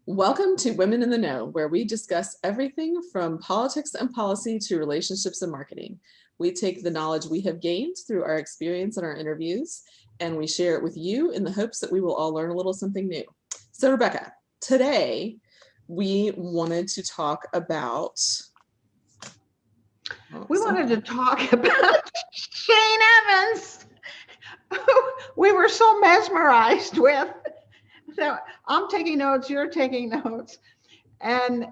Welcome to Women in the Know, where we discuss everything from politics and policy to relationships and marketing. We take the knowledge we have gained through our experience in our interviews, and we share it with you in the hopes that we will all learn a little something new. So, Rebecca, today we wanted to talk about... We wanted to talk about Shane Evans, who we were so mesmerized with. So I'm taking notes, you're taking notes. And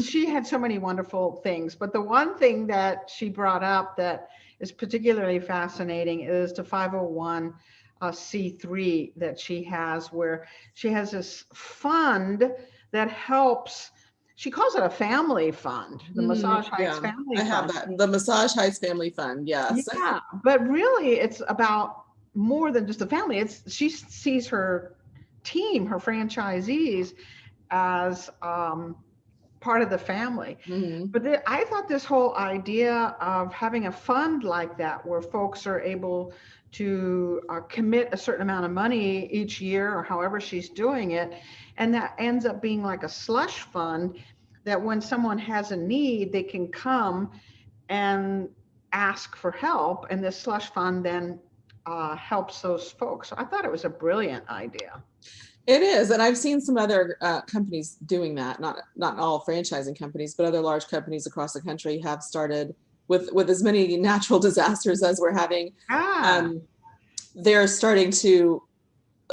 she had so many wonderful things. But the one thing that she brought up that is particularly fascinating is the 501c3 that she has, where she has this fund that helps. She calls it a family fund, the Massage Heights Family Fund. I have that, the Massage Heights Family Fund, yes. Yeah, but really it's about more than just a family. She sees her team, her franchisees, as part of the family. But I thought this whole idea of having a fund like that, where folks are able to commit a certain amount of money each year or however she's doing it, and that ends up being like a slush fund, that when someone has a need, they can come and ask for help, and this slush fund then helps those folks. So I thought it was a brilliant idea. It is, and I've seen some other companies doing that. Not all franchising companies, but other large companies across the country have started with as many natural disasters as we're having. They're starting to,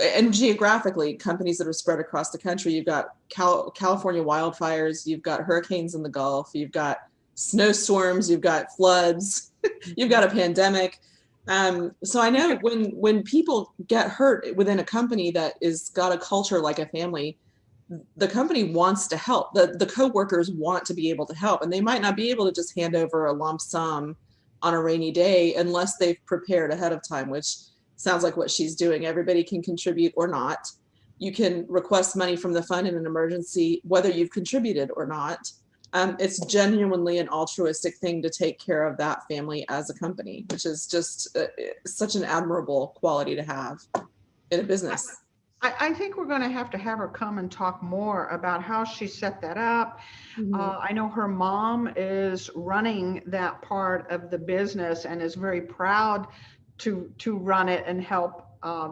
and geographically, companies that are spread across the country. You've got California wildfires, you've got hurricanes in the Gulf, you've got snowstorms, you've got floods, you've got a pandemic. So I know when people get hurt within a company that is got a culture like a family, the company wants to help. The co-workers want to be able to help, and they might not be able to just hand over a lump sum on a rainy day unless they've prepared ahead of time, which sounds like what she's doing. Everybody can contribute or not. You can request money from the fund in an emergency, whether you've contributed or not. It's genuinely an altruistic thing to take care of that family as a company, which is just such an admirable quality to have in a business. I think we're going to have her come and talk more about how she set that up. I know her mom is running that part of the business and is very proud to run it and help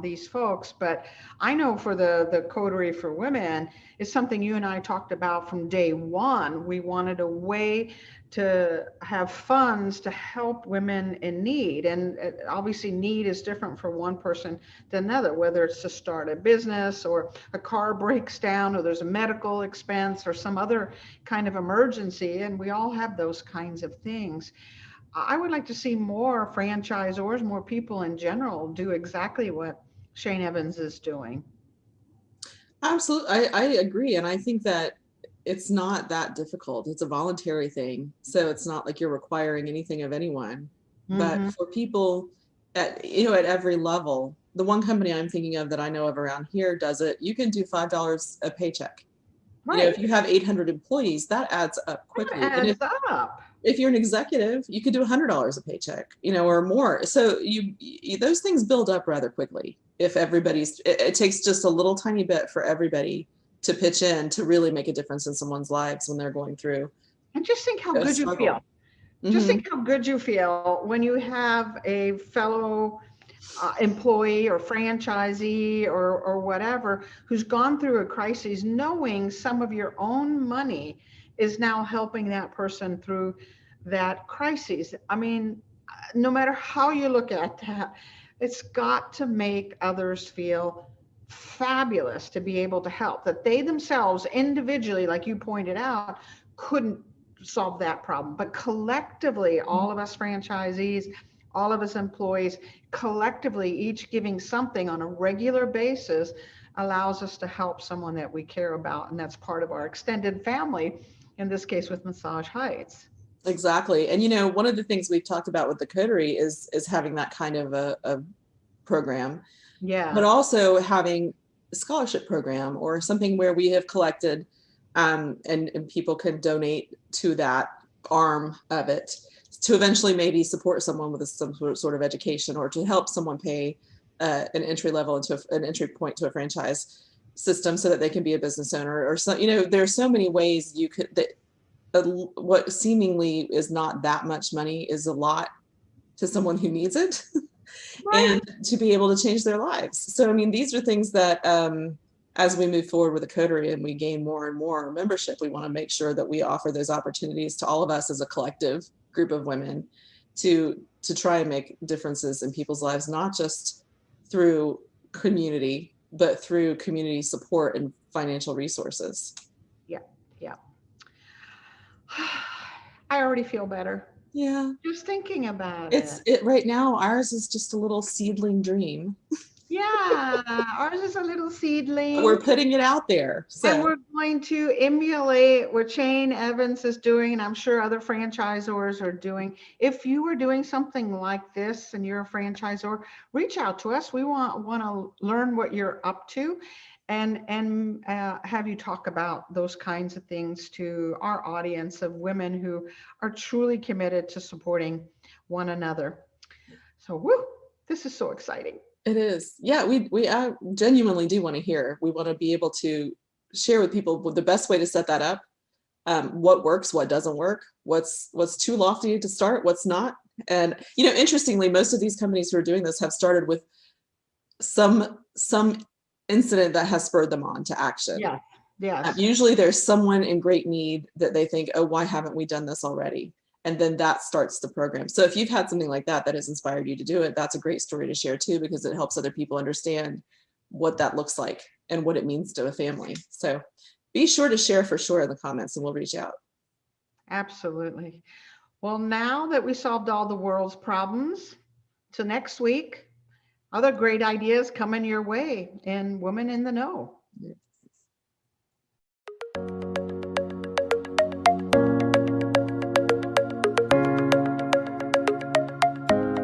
these folks. But I know for the Coterie for Women, it's something you and I talked about from day one. We wanted a way to have funds to help women in need. And obviously need is different for one person than another, whether it's to start a business or a car breaks down or there's a medical expense or some other kind of emergency. And we all have those kinds of things. I would like to see more franchisors, more people in general, do exactly what Shane Evans is doing. Absolutely. I agree. And I think that it's not that difficult. It's a voluntary thing. So it's not like you're requiring anything of anyone. But for people at every level, the one company I'm thinking of that I know of around here does it. You can do $5 a paycheck. Right. If you have 800 employees, that adds up quickly. That adds up. If you're an executive, you could do $100 a paycheck, or more. So those things build up rather quickly. If it takes just a little tiny bit for everybody to pitch in to really make a difference in someone's lives when they're going through. And just think how good you feel. Just think how good you feel when you have a fellow employee or franchisee or whatever who's gone through a crisis, knowing some of your own money is now helping that person through that crisis. I mean, no matter how you look at that, it's got to make others feel fabulous to be able to help, that they themselves individually, like you pointed out, couldn't solve that problem. But collectively, all of us franchisees, all of us employees, collectively, each giving something on a regular basis allows us to help someone that we care about. And that's part of our extended family, in this case with Massage Heights. Exactly. And, one of the things we've talked about with the Coterie is having that kind of a program. Yeah. But also having a scholarship program or something where we have collected and people can donate to that arm of it to eventually maybe support someone with some sort of education or to help someone pay an entry level into an entry point to a franchise. system so that they can be a business owner, or so, you know, there are so many ways you could, that what seemingly is not that much money is a lot to someone who needs it. Right. And to be able to change their lives. So, I mean, these are things that as we move forward with the Coterie and we gain more and more membership, we want to make sure that we offer those opportunities to all of us as a collective group of women to try and make differences in people's lives, not just through community, but through community support and financial resources. Yeah. Yeah. I already feel better. Yeah. Just thinking about it right now, ours is just a little seedling dream. Yeah, ours is a little seedling. We're putting it out there. So. And we're going to emulate what Shane Evans is doing, and I'm sure other franchisors are doing. If you are doing something like this and you're a franchisor, reach out to us. We want to learn what you're up to, and have you talk about those kinds of things to our audience of women who are truly committed to supporting one another. So, woo, this is so exciting. It is. Yeah, we genuinely do want to hear. We want to be able to share with people the best way to set that up, what works, what doesn't work, what's too lofty to start, what's not. And, you know, interestingly, most of these companies who are doing this have started with some incident that has spurred them on to action. Yeah. Yes. Usually there's someone in great need that they think, oh, why haven't we done this already? And then that starts the program. So if you've had something like that has inspired you to do it, that's a great story to share too, because it helps other people understand what that looks like and what it means to a family. So be sure to share for sure in the comments and we'll reach out. Absolutely. Well, now that we solved all the world's problems, to next week, other great ideas coming your way in Women in the Know.